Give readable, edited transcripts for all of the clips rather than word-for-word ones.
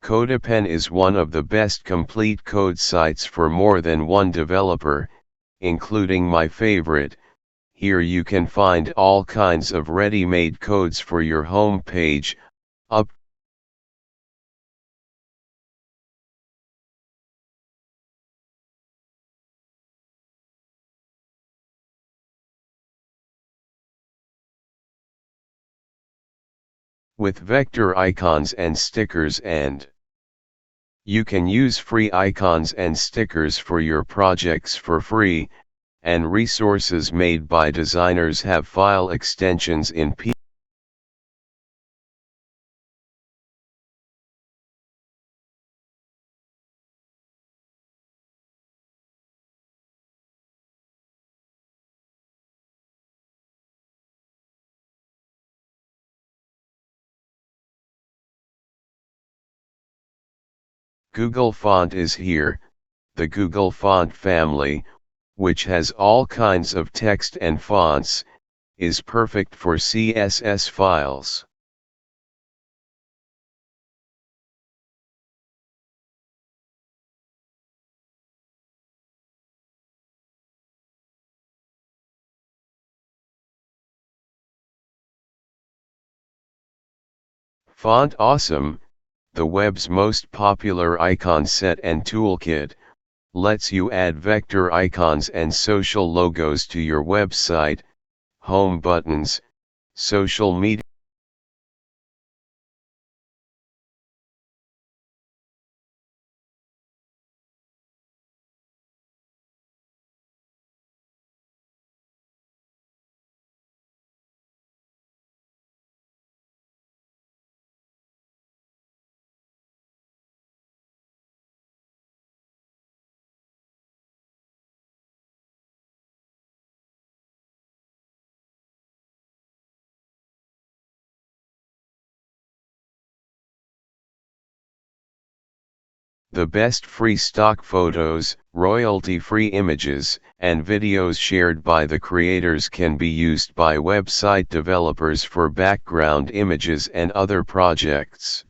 CodePen is one of the best complete code sites for more than one developer, including my favorite. Here you can find all kinds of ready-made codes for your home page, up with vector icons and stickers, and you can use free icons and stickers for your projects for free, and resources made by designers have file extensions in Google Font is here. The Google Font family, which has all kinds of text and fonts, is perfect for CSS files. Font Awesome, the web's most popular icon set and toolkit, lets you add vector icons and social logos to your website, home buttons, social media. The best free stock photos, royalty-free images, and videos shared by the creators can be used by website developers for background images and other projects.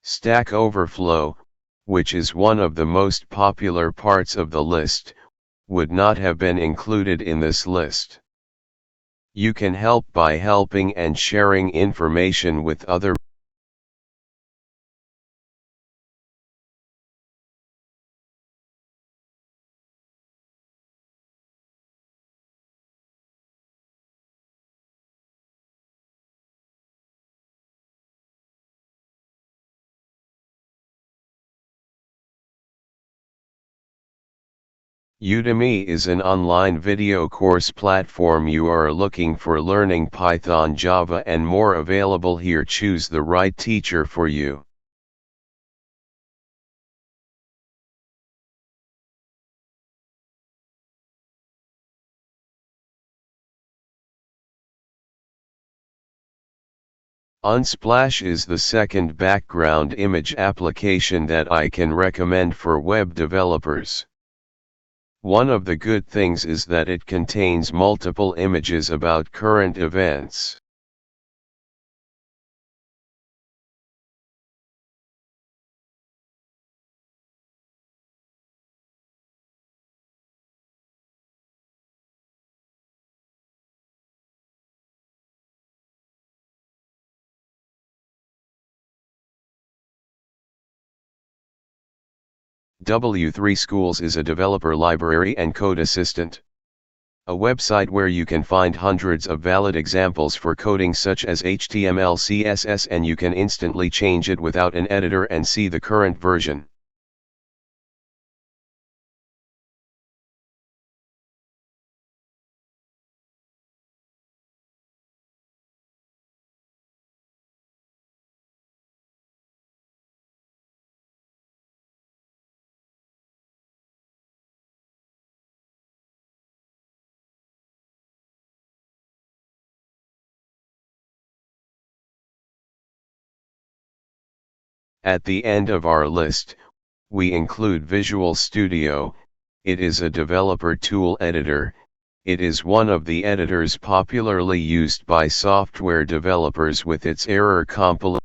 Stack Overflow, which is one of the most popular parts of the list, would not have been included in this list. You can help by helping and sharing information with other Udemy is an online video course platform. You are looking for learning Python, Java and more available here. Choose the right teacher for you. Unsplash is the second background image application that I can recommend for web developers. One of the good things is that it contains multiple images about current events. W3 Schools is a developer library and code assistant. A website where you can find hundreds of valid examples for coding such as HTML, CSS, and you can instantly change it without an editor and see the current version. At the end of our list, we include Visual Studio. It is a developer tool editor. It is one of the editors popularly used by software developers with its error compilation